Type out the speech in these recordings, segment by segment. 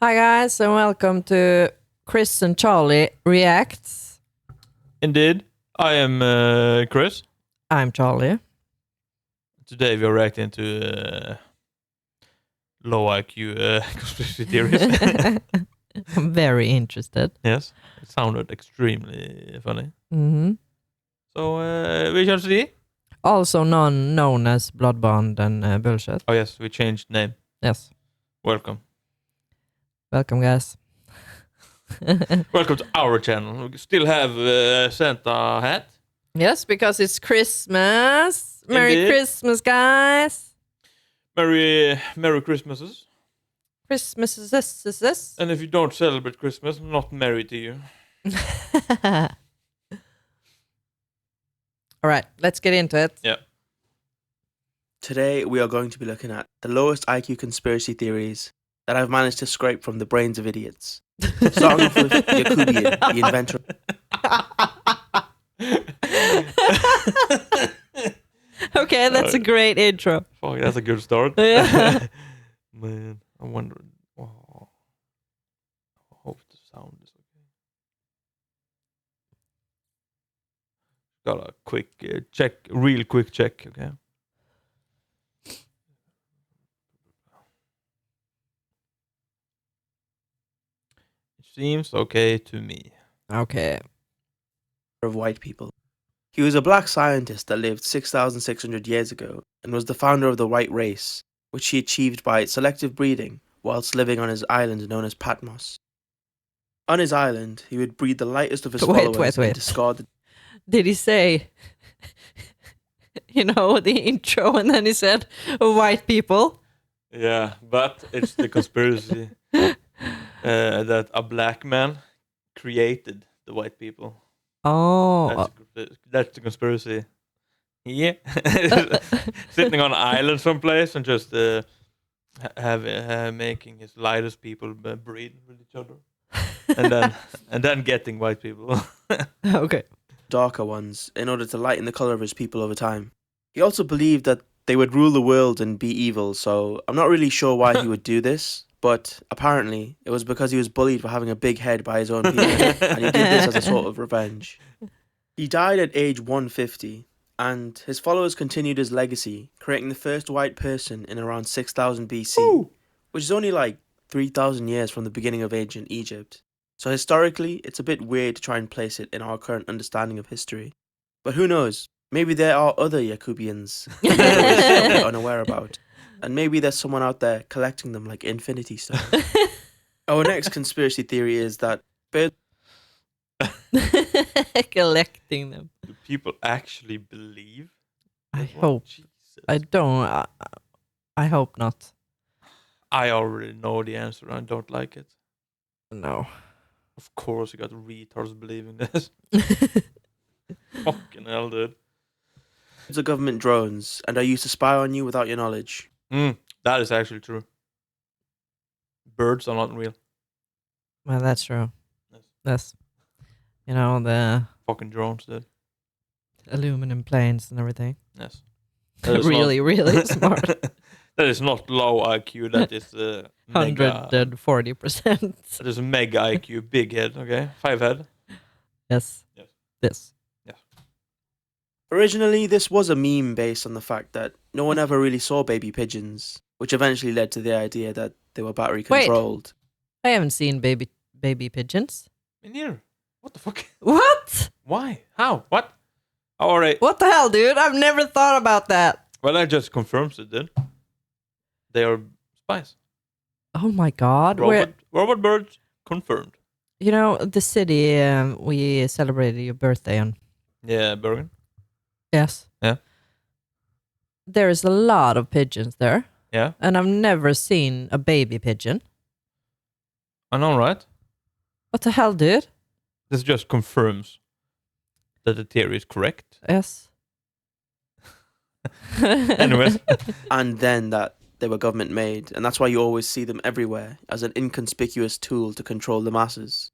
Hi guys, and welcome to Chris and Charlie Reacts. Indeed. I am Chris. I'm Charlie. Today we are reacting to low IQ conspiracy theories. I'm very interested. Yes, it sounded extremely funny. hmm So we shall see. Also known as Blood Bond and Bullshit. Oh yes, we changed name. Yes. Welcome. Welcome guys. Welcome to our channel. We still have Santa hat. Yes, because it's Christmas. Merry Indeed. Christmas, guys. Merry Christmases. Christmas is this. And if you don't celebrate Christmas, I'm not married to you. All right, let's get into it. Yeah. Today, we are going to be looking at the lowest IQ conspiracy theories that I've managed to scrape from the brains of idiots. Starting off with Jacobian, the inventor. Okay, that's a great intro. Fuck, that's a good start. Yeah. Man, I wonder. Oh, I hope the sound is okay. Got a quick check, real quick check, okay? It seems okay to me. Okay. Of white people. He was a black scientist that lived 6,600 years ago and was the founder of the white race, which he achieved by selective breeding whilst living on his island known as Patmos. On his island, he would breed the lightest of his followers and discard the... Did he say, the intro, and then he said, white people? Yeah, but it's the conspiracy that a black man created the white people. Oh. That's the conspiracy. Yeah. Sitting on an island someplace and just making his lightest people breed with each other. and then getting white people. Okay. darker ones in order to lighten the colour of his people over time. He also believed that they would rule the world and be evil, so I'm not really sure why he would do this, but apparently it was because he was bullied for having a big head by his own people, and he did this as a sort of revenge. He died at age 150, and his followers continued his legacy, creating the first white person in around 6000 BC, Ooh. which is only like 3000 years from the beginning of ancient Egypt. So historically, it's a bit weird to try and place it in our current understanding of history. But who knows? Maybe there are other Jacobians that we're unaware about. And maybe there's someone out there collecting them like Infinity Stones. Our next conspiracy theory is that birds... Collecting them. Do people actually believe? I that one? hope. Jesus. I don't. I hope not. I already know the answer. I don't like it. No. Of course, you got retards believing this. Fucking hell, dude. are government drones and are used to spy on you without your knowledge. That is actually true. Birds are not real. Well, that's true. Yes. That's, the Fucking drones, dude. aluminum planes and everything. Yes. That is Really smart. That is not low IQ. That is mega. 140%. That is a mega IQ, big head. Okay, 5 head. Yes. Yes. This. Originally, this was a meme based on the fact that no one ever really saw baby pigeons, which eventually led to the idea that they were battery controlled. I haven't seen baby pigeons. Me neither. What the fuck? What? Why? How? What? All right. What the hell, dude? I've never thought about that. Well, that just confirms it then. They are spies. Oh my God. Robot birds confirmed. The city we celebrated your birthday on. Yeah, Bergen. Yes. Yeah. There is a lot of pigeons there. Yeah. And I've never seen a baby pigeon. I know, right? What the hell, dude? This just confirms that the theory is correct. Yes. Anyways. And then that they were government made, and that's why you always see them everywhere as an inconspicuous tool to control the masses.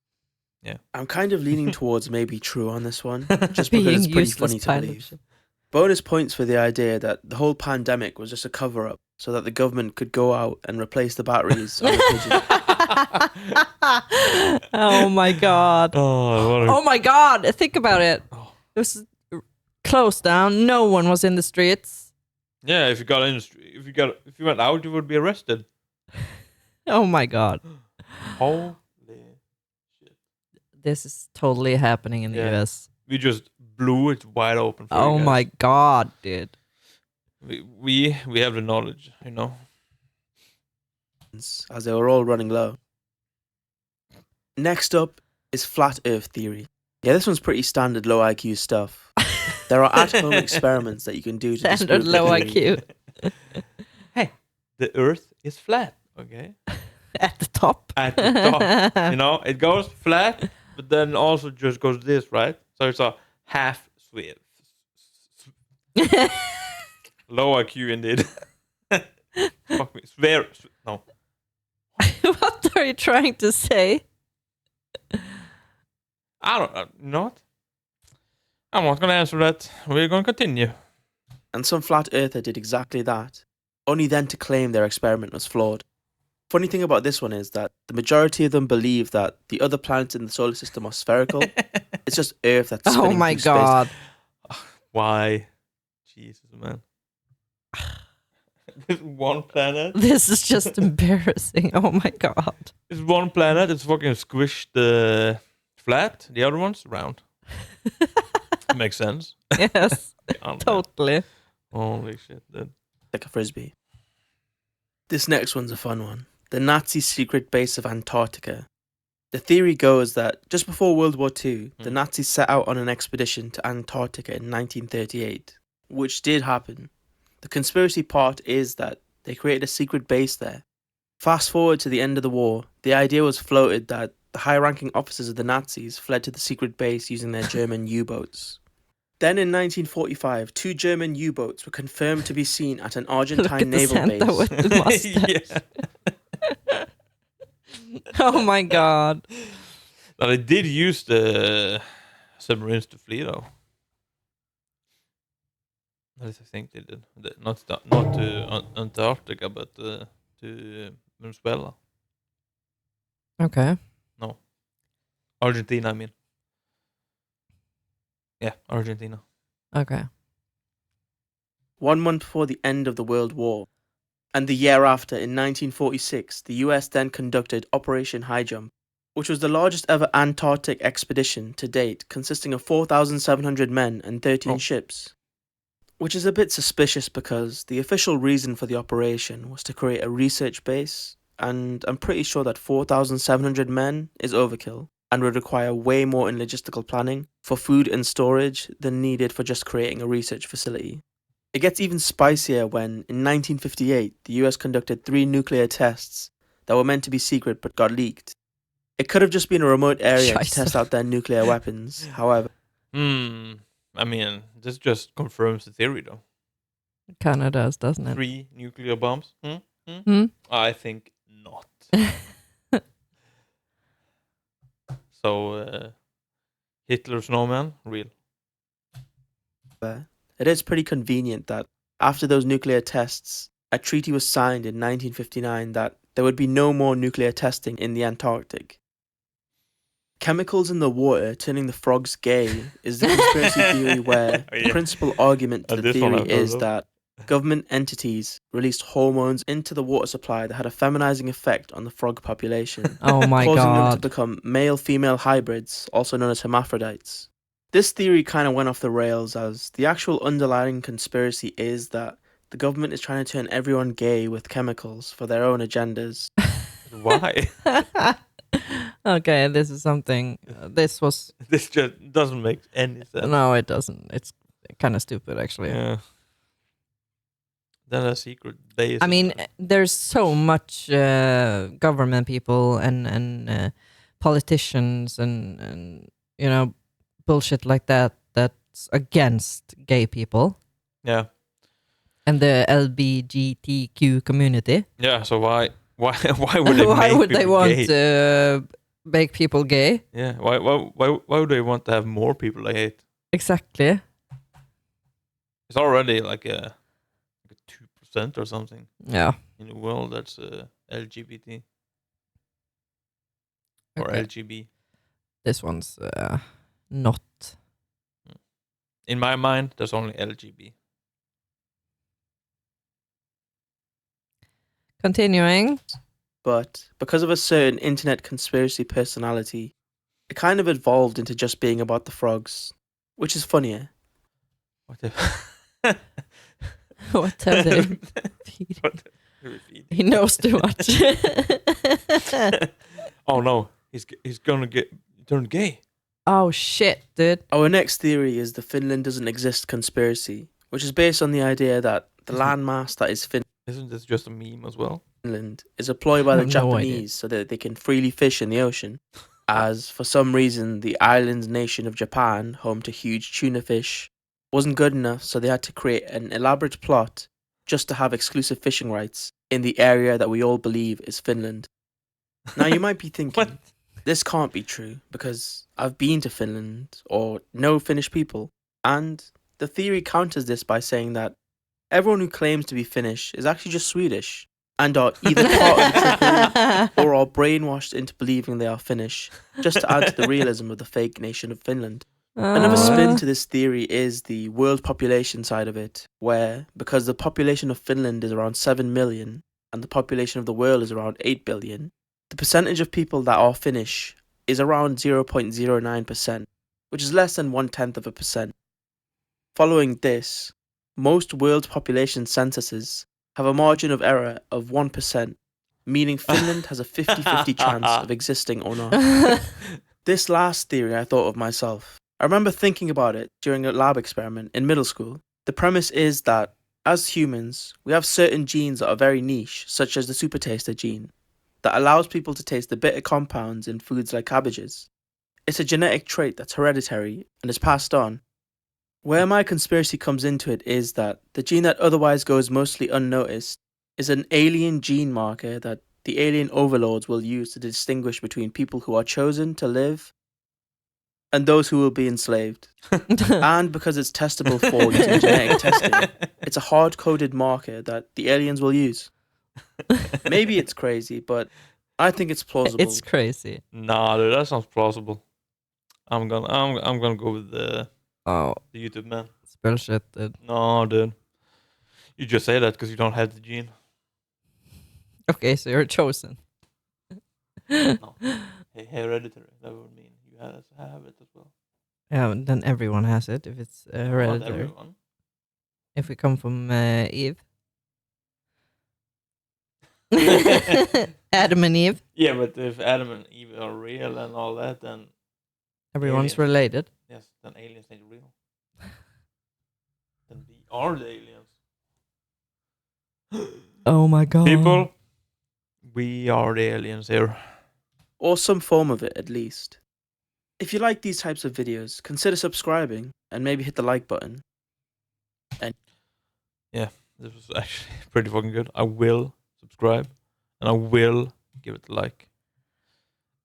Yeah. I'm kind of leaning towards maybe true on this one, just Being because it's pretty useless funny to pilot believe. ship. Bonus points for the idea that the whole pandemic was just a cover-up so that the government could go out and replace the batteries on the pigeon. Oh my god. Oh, Oh my god. Think about it. Oh. It was closed down. No one was in the streets. Yeah, if you got in the street, if you went out, you would be arrested. Oh my god. Holy shit! This is totally happening in the Yeah. US. We just blew it wide open. For Oh you my guys. god, dude. We have the knowledge, you know. as they were all running low. Next up is flat Earth theory. Yeah, this one's pretty standard low IQ stuff. There are at-home experiments that you can do to Standard disprove the low theory. IQ. Hey, the Earth is flat. Okay, At the top. at the top, you know, it goes flat, but then also just goes this, right? So it's a half swift. Low IQ indeed. Fuck me. No. What are you trying to say? I don't know. Not. I'm not going to answer that. We're going to continue. And some flat earther did exactly that, only then to claim their experiment was flawed. Funny thing about this one is that the majority of them believe that the other planets in the solar system are spherical. It's just Earth that's spinning Oh my through space. god. Why? Jesus, man. There's one planet. This is just embarrassing. Oh my god. There's one planet. It's fucking squished flat. The other one's round. Makes sense. Yes, Unreal. totally. Holy shit, dude. Like a frisbee. This next one's a fun one. The Nazi secret base of Antarctica. The theory goes that just before World War II, the Nazis set out on an expedition to Antarctica in 1938, which did happen. The conspiracy part is that they created a secret base there. Fast forward to the end of the war, the idea was floated that the high-ranking officers of the Nazis fled to the secret base using their German U-boats. Then in 1945, 2 German U-boats were confirmed to be seen at an Look Argentine at the naval Santa base. with the mustache. Yeah. Oh my god. Now, they did use the submarines to flee, though. At least I think they did. Not to Antarctica, but to Venezuela. Okay. No. Argentina, I mean. Yeah, Argentina. Okay. 1 month before the end of the World War, and the year after, in 1946, the US then conducted Operation High Jump, which was the largest ever Antarctic expedition to date, consisting of 4,700 men and 13 ships. Which is a bit suspicious because the official reason for the operation was to create a research base, and I'm pretty sure that 4,700 men is overkill and would require way more in logistical planning for food and storage than needed for just creating a research facility. It gets even spicier when, in 1958, the US conducted 3 nuclear tests that were meant to be secret but got leaked. It could have just been a remote area to Scheiße. test out their nuclear weapons, however. I mean, this just confirms the theory, though. It kind of does, doesn't it? 3 nuclear bombs? Hmm? I think not. So, Hitler snowman, real. It is pretty convenient that after those nuclear tests, a treaty was signed in 1959 that there would be no more nuclear testing in the Antarctic. Chemicals in the water turning the frogs gay is the conspiracy theory where Oh, yeah. the principal argument to the This one theory I've heard is of. that government entities released hormones into the water supply that had a feminizing effect on the frog population, Oh my causing them to god. become male-female hybrids, also known as hermaphrodites. This theory kind of went off the rails as the actual underlying conspiracy is that the government is trying to turn everyone gay with chemicals for their own agendas. Why? Okay, this is something. This was. This just doesn't make any sense. No, it doesn't. It's kind of stupid, actually. Yeah. Then a secret base. I mean, there's so much government people and politicians and you know bullshit like that that's against gay people yeah. and the LGBTQ community. Yeah, so why would they Why make would they people want gay? to make people gay? Yeah, why would they want to have more people they hate? Exactly. It's already like a 2% or something Yeah. in the world that's LGBT. or Okay. LGB. This one's not. In my mind, there's only LGB. Continuing. But because of a certain internet conspiracy personality, it kind of evolved into just being about the frogs, which is funnier. What the? What have they What the- He knows too much. Oh no, he's gonna get turned gay. Oh shit, dude. Our next theory is the Finland doesn't exist conspiracy, which is based on the idea that the landmass that is Isn't this just a meme as well? Finland is a ploy by I the have no Japanese idea. so that they can freely fish in the ocean. As for some reason, the island nation of Japan, home to huge tuna fish, wasn't good enough, so they had to create an elaborate plot just to have exclusive fishing rights in the area that we all believe is Finland. Now you might be thinking, What? this can't be true because I've been to Finland or know Finnish people. And the theory counters this by saying that everyone who claims to be Finnish is actually just Swedish and are either part of the triple or are brainwashed into believing they are Finnish, just to add to the realism of the fake nation of Finland. Another spin to this theory is the world population side of it, where because the population of Finland is around 7 million and the population of the world is around 8 billion, the percentage of people that are Finnish is around 0.09%, which is less than 0.1%. Following this, most world population censuses have a margin of error of 1%, meaning Finland has a 50-50 chance of existing or not. This last theory I thought of myself. I remember thinking about it during a lab experiment in middle school. The premise is that, as humans, we have certain genes that are very niche, such as the super taster gene, that allows people to taste the bitter compounds in foods like cabbages. It's a genetic trait that's hereditary and is passed on. Where my conspiracy comes into it is that the gene that otherwise goes mostly unnoticed is an alien gene marker that the alien overlords will use to distinguish between people who are chosen to live and those who will be enslaved. And because it's testable for using genetic testing, it's a hard-coded marker that the aliens will use. Maybe it's crazy, but I think it's plausible. It's crazy. Nah, dude, that sounds plausible. I'm gonna go with the YouTube man. It's bullshit, dude. No, dude. You just say that because you don't have the gene. Okay, so you're chosen. No. Hey, hereditary. That would mean you have it as well. Yeah, then everyone has it if it's Not hereditary. everyone. If we come from Eve. Adam and Eve. Yeah, but if Adam and Eve are real and all that, then Everyone's aliens. related. yes, then aliens ain't real. Then we are the aliens. Oh my god. People, we are the aliens here. Or some form of it, at least. If you like these types of videos, consider subscribing and maybe hit the like button. This was actually pretty fucking good. I will subscribe and I will give it a like.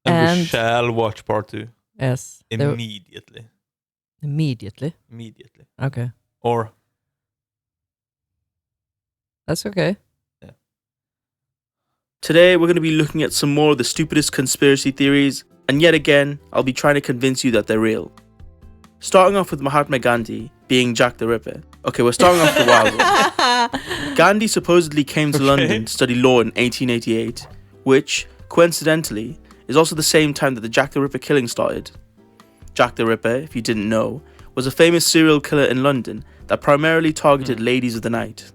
And we And- shall watch part 2 Yes. immediately. Immediately. Immediately. Okay. Or That's okay. Today, we're going to be looking at some more of the stupidest conspiracy theories, and yet again, I'll be trying to convince you that they're real. Starting off with Mahatma Gandhi being Jack the Ripper. Okay, we're starting off the wild one. Gandhi supposedly came to Okay. London to study law in 1888, which, coincidentally, is also the same time that the Jack the Ripper killing started. Jack the Ripper, if you didn't know, was a famous serial killer in London that primarily targeted ladies of the night.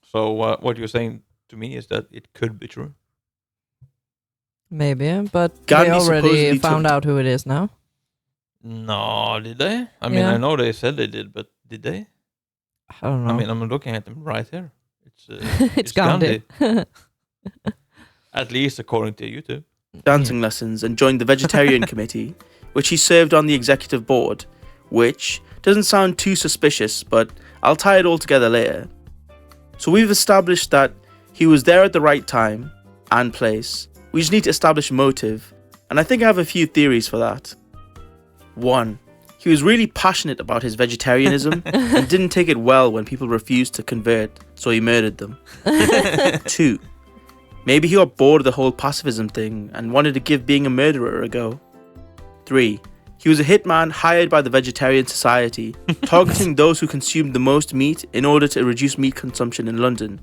so what you're saying to me is that it could be true. Maybe, but Gandhi they already supposedly found took- out who it is now. No, did they? I mean, Yeah. I know they said they did, but did they? I don't know. I mean, I'm looking at them right here. It's it's Gandhi. At least according to YouTube. Dancing lessons and joined the vegetarian committee, which he served on the executive board, which doesn't sound too suspicious, but I'll tie it all together later. So we've established that he was there at the right time and place. We just need to establish motive, and I think I have a few theories for that. 1. He was really passionate about his vegetarianism and didn't take it well when people refused to convert, so he murdered them. 2. Maybe he got bored of the whole pacifism thing and wanted to give being a murderer a go. 3. He was a hitman hired by the Vegetarian Society, targeting those who consumed the most meat in order to reduce meat consumption in London,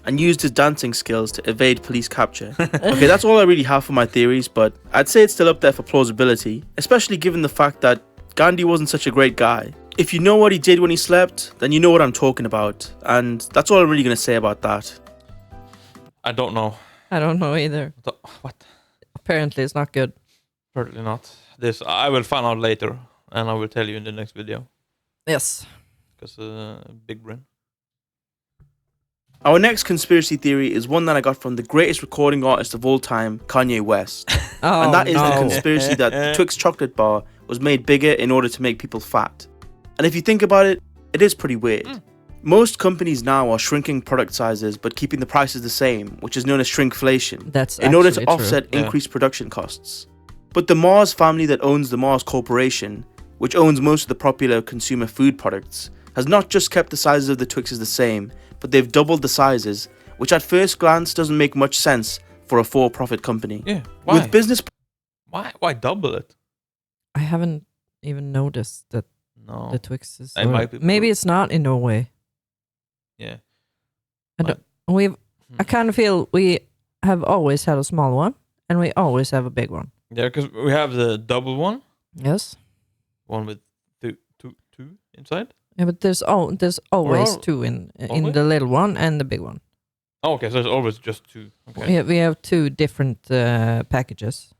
and used his dancing skills to evade police capture. Okay, that's all I really have for my theories, but I'd say it's still up there for plausibility, especially given the fact that Gandhi wasn't such a great guy. If you know what he did when he slept, then you know what I'm talking about, and that's all I'm really going to say about that. I don't know. I don't know either. What? Apparently, it's not good. Certainly not. This I will find out later, and I will tell you in the next video. Yes. Because big brain. Our next conspiracy theory is one that I got from the greatest recording artist of all time, Kanye West. Oh, And that is the no. conspiracy that the Twix chocolate bar was made bigger in order to make people fat. And if you think about it, it is pretty weird. Most companies now are shrinking product sizes but keeping the prices the same, which is known as shrinkflation, That's in order to actually true. offset Yeah. increased production costs. But the Mars family that owns the Mars Corporation, which owns most of the popular consumer food products, has not just kept the sizes of the Twixes the same, but they've doubled the sizes, which at first glance doesn't make much sense for a for-profit company. Yeah. Why? With business Why double it? I haven't even noticed that No. the Twix is. It might be Maybe it's not in Norway. Yeah. I kind of feel we have always had a small one, and we always have a big one. Yeah, because we have the double one, Yes. one with two inside. Yeah, but there's always all- two in always? the little one and the big one. Oh, okay, so it's always just two. Okay. We have two different packages.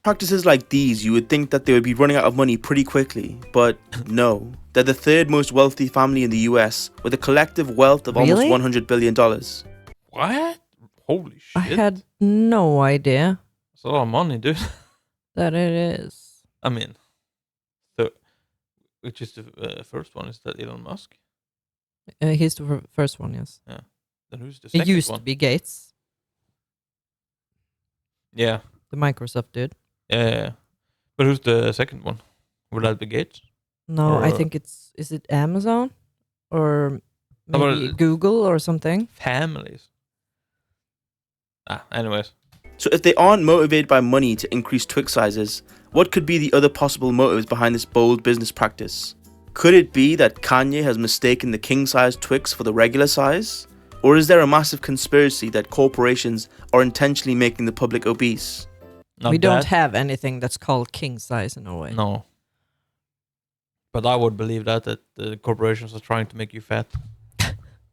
practices like these, you would think that they would be running out of money pretty quickly, but no. They're the third most wealthy family in the US, with a collective wealth of Really? almost $100 billion. What? Holy shit! I had no idea That's a lot of money, dude. that it is. I mean, which is the first one? Is that Elon Musk? He's the first one, yes. Then who's the It second used one? to be Gates, Yeah. the Microsoft dude. Yeah. But who's the second one? Would that be Gates? No, I Or- think is it Amazon or How about- maybe Google or something. Families. Anyways. So if they aren't motivated by money to increase Twix sizes, what could be the other possible motives behind this bold business practice? Could it be that Kanye has mistaken the king-size Twix for the regular size? Or is there a massive conspiracy that corporations are intentionally making the public obese? Not We don't that. have anything that's called king size in Norway. No. But I would believe that the corporations are trying to make you fat.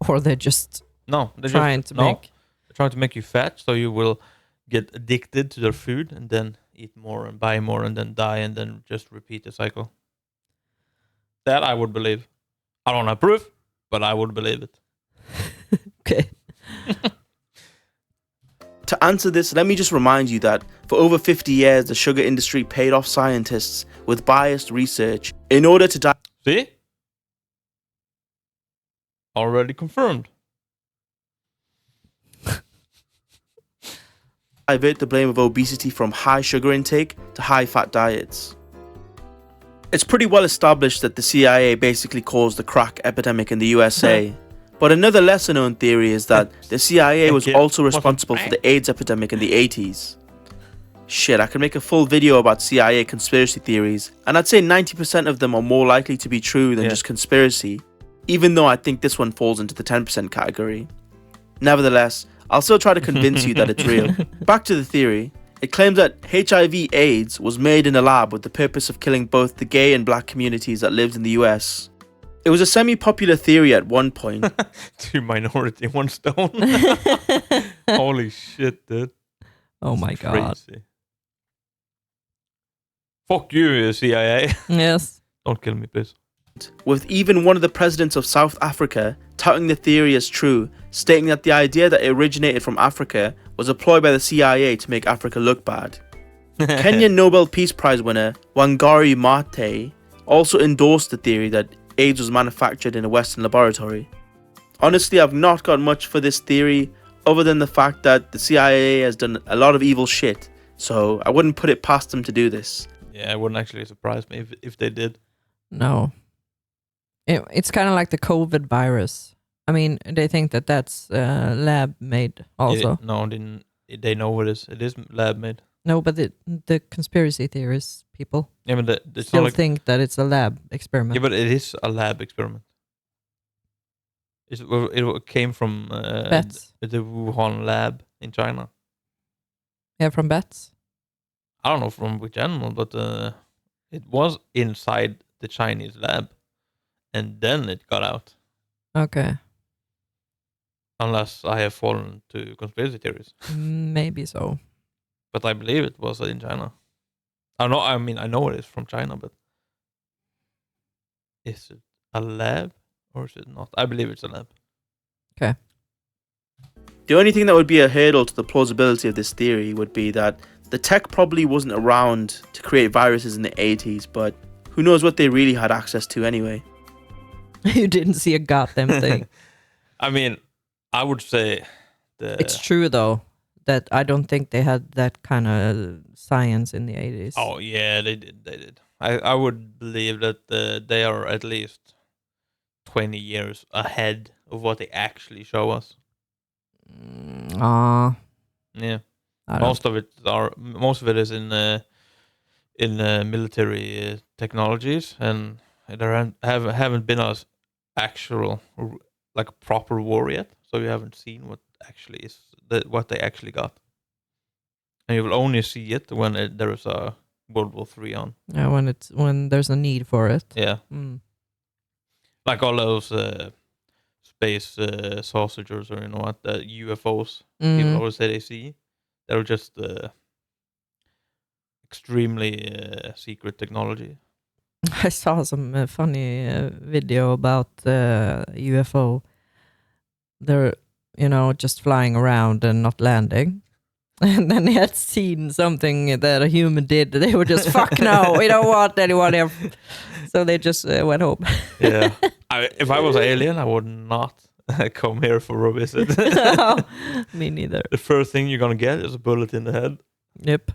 Or they're just No, they're trying to make. They're trying to make you fat, so you will get addicted to their food and then eat more and buy more and then die and then just repeat the cycle. That I would believe. I don't have proof, but I would believe it. Okay. To answer this, let me just remind you that for over 50 years, the sugar industry paid off scientists with biased research in order to See? Already confirmed. divert the blame of obesity from high sugar intake to high fat diets. It's pretty well established that the CIA basically caused the crack epidemic in the USA. But another lesser known theory is that the CIA was also responsible for the AIDS epidemic in the 80s. Shit, I could make a full video about CIA conspiracy theories, and I'd say 90% of them are more likely to be true than just conspiracy, even though I think this one falls into the 10% category. Nevertheless, I'll still try to convince you that it's real. Back to the theory. It claims that HIV/AIDS was made in a lab with the purpose of killing both the gay and black communities that lived in the US. It was a semi-popular theory at one point. Two minority, one stone. Holy shit, dude. Oh my It's god. crazy. Fuck you, CIA. Yes. Don't kill me, please. With even one of the presidents of South Africa touting the theory as true, stating that the idea that it originated from Africa was a ploy by the CIA to make Africa look bad. Kenyan Nobel Peace Prize winner Wangari Maathai also endorsed the theory that AIDS was manufactured in a Western laboratory. Honestly, I've not got much for this theory other than the fact that the CIA has done a lot of evil shit, so I wouldn't put it past them to do this. Yeah, it wouldn't actually surprise me if they did. No. It's kind of like the COVID virus. I mean, they think that that's lab made also. No, they know it is. It is lab made. No, but the conspiracy theorists people Yeah, but it's still not like, think that it's a lab experiment. yeah, but it is a lab experiment. It came from Bats. the Wuhan lab in China. Yeah, from bats. I don't know from which animal, but it was inside the Chinese lab, and then it got out. Okay. Unless I have fallen to conspiracy theories, Maybe so. but I believe it was in China. I know. I mean, I know it is from China, but is it a lab or is it not? I believe it's a lab. The only thing that would be a hurdle to the plausibility of this theory would be that the tech probably wasn't around to create viruses in the 80s, but who knows what they really had access to anyway. You didn't see a goddamn thing. I mean, I would say It's true though that I don't think they had that kind of science in the 80s. Oh yeah, they did. I would believe that they are at least 20 years ahead of what they actually show us. Yeah, most of it is in military technologies, and there haven't been a actual like a proper war yet, so you haven't seen what actually is what they actually got, and you will only see it when there is a World War III on. Yeah, when there's a need for it. Yeah, like all those space sausages, or you know what, the UFOs people always say they see. They're just extremely secret technology. I saw some funny video about UFO. They're, just flying around and not landing. And then they had seen something that a human did. They were just, fuck no, we don't want anyone here. So they just went home. Yeah. If I was an alien, I would not come here for a visit. No, me neither. The first thing you're going to get is a bullet in the head. Yep.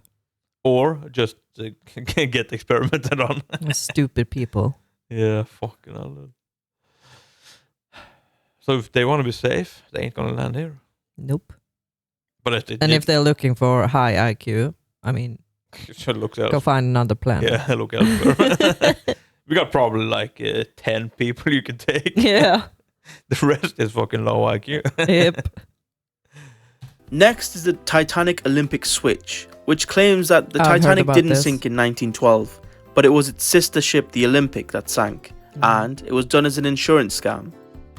Or just get experimented on. Stupid people. Yeah, fucking hell. So if they want to be safe, they ain't going to land here. Nope. But if they if they're looking for high IQ, I mean, should look go find another planet. Yeah, look elsewhere. We got probably like 10 people you can take. Yeah. The rest is fucking low IQ. Yep. Next is the Titanic Olympic switch, which claims that the Titanic didn't sink in 1912, but it was its sister ship, the Olympic, that sank, and it was done as an insurance scam.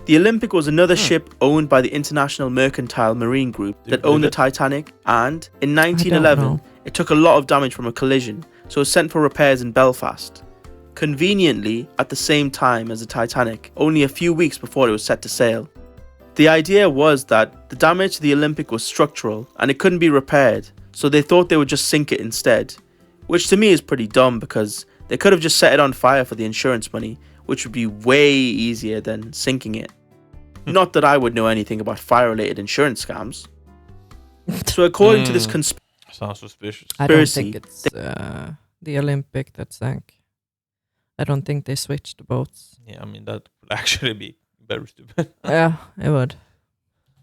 The Olympic was another ship owned by the International Mercantile Marine Group that owned the Titanic, and in 1911 it took a lot of damage from a collision, so it was sent for repairs in Belfast. Conveniently, at the same time as the Titanic, only a few weeks before it was set to sail. The idea was that the damage to the Olympic was structural and it couldn't be repaired, so they thought they would just sink it instead, which to me is pretty dumb because they could have just set it on fire for the insurance money, which would be way easier than sinking it. Not that I would know anything about fire-related insurance scams. So according to this sounds suspicious. I don't think it's the Olympic that sank. I don't think they switched the boats. Yeah, I mean, that would actually be very stupid. Yeah, it would.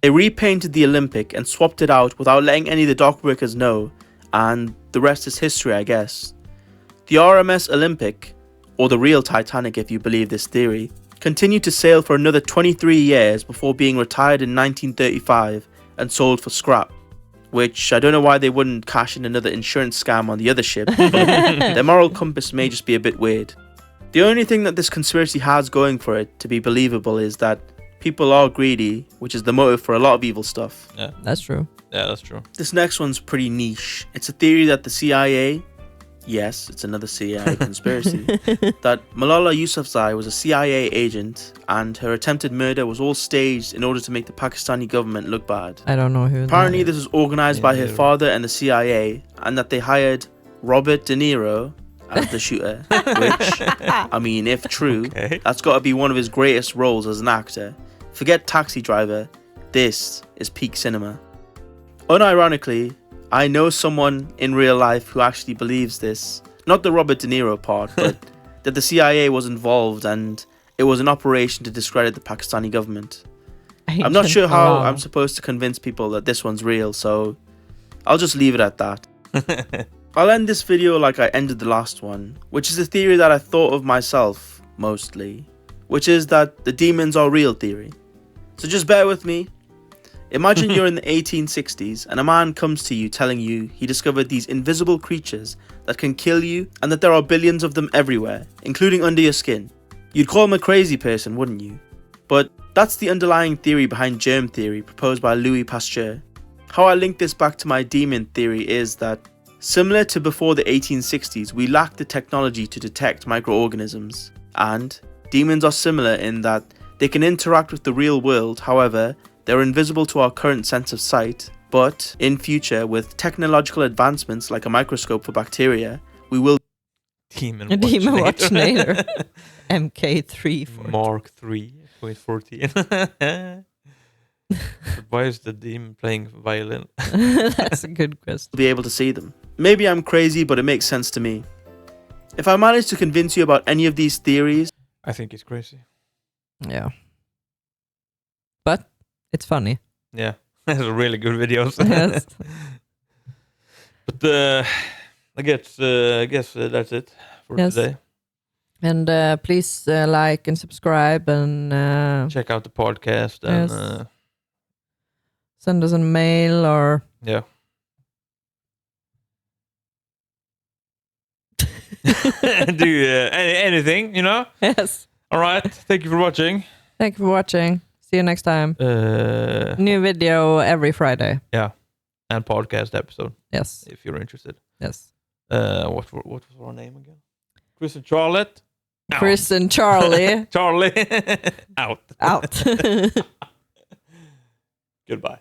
They repainted the Olympic and swapped it out without letting any of the dock workers know, and the rest is history, I guess. The RMS Olympic, or the real Titanic if you believe this theory, continued to sail for another 23 years before being retired in 1935 and sold for scrap, which I don't know why they wouldn't cash in another insurance scam on the other ship, but their moral compass may just be a bit weird. The only thing that this conspiracy has going for it to be believable is that people are greedy, which is the motive for a lot of evil stuff. Yeah, that's true. Yeah, that's true. This next one's pretty niche. It's a theory that the CIA, yes, it's another CIA conspiracy, that Malala Yousafzai was a CIA agent and her attempted murder was all staged in order to make the Pakistani government look bad. I don't know who. Apparently this was organized by her father and the CIA, and that they hired Robert De Niro as the shooter, which, I mean, if true, that's got to be one of his greatest roles as an actor. Forget Taxi Driver, this is peak cinema. Unironically, I know someone in real life who actually believes this, not the Robert De Niro part, but that the CIA was involved and it was an operation to discredit the Pakistani government. I'm not sure how alarm. I'm supposed to convince people that this one's real, so I'll just leave it at that. I'll end this video like I ended the last one, which is a theory that I thought of myself, mostly, which is that the demons are real theory. So just bear with me. Imagine you're in the 1860s and a man comes to you telling you he discovered these invisible creatures that can kill you and that there are billions of them everywhere, including under your skin. You'd call him a crazy person, wouldn't you? But that's the underlying theory behind germ theory proposed by Louis Pasteur. How I link this back to my demon theory is that, similar to before the 1860s, we lacked the technology to detect microorganisms. And demons are similar in that they can interact with the real world, however, they're invisible to our current sense of sight, but in future, with technological advancements like a microscope for bacteria, we will Demon Watchinator. MK3. Mark 3.14. Why is the demon playing violin? That's a good question. be able to see them. Maybe I'm crazy, but it makes sense to me. If I manage to convince you about any of these theories, I think it's crazy. Yeah. But it's funny. Yeah, it's really good videos. Yes. But I guess that's it for Yes. today. And please like and subscribe and Check out the podcast and Yes. Send us a mail or yeah. Do anything, you know? yes. All right. Thank you for watching. Thank you for watching. See you next time. New video every Friday. Yeah, and podcast episode Yes. if you're interested. Yes. What was our name again? Chris and Charlotte. Chris and Charlie Charlie out. out. Goodbye.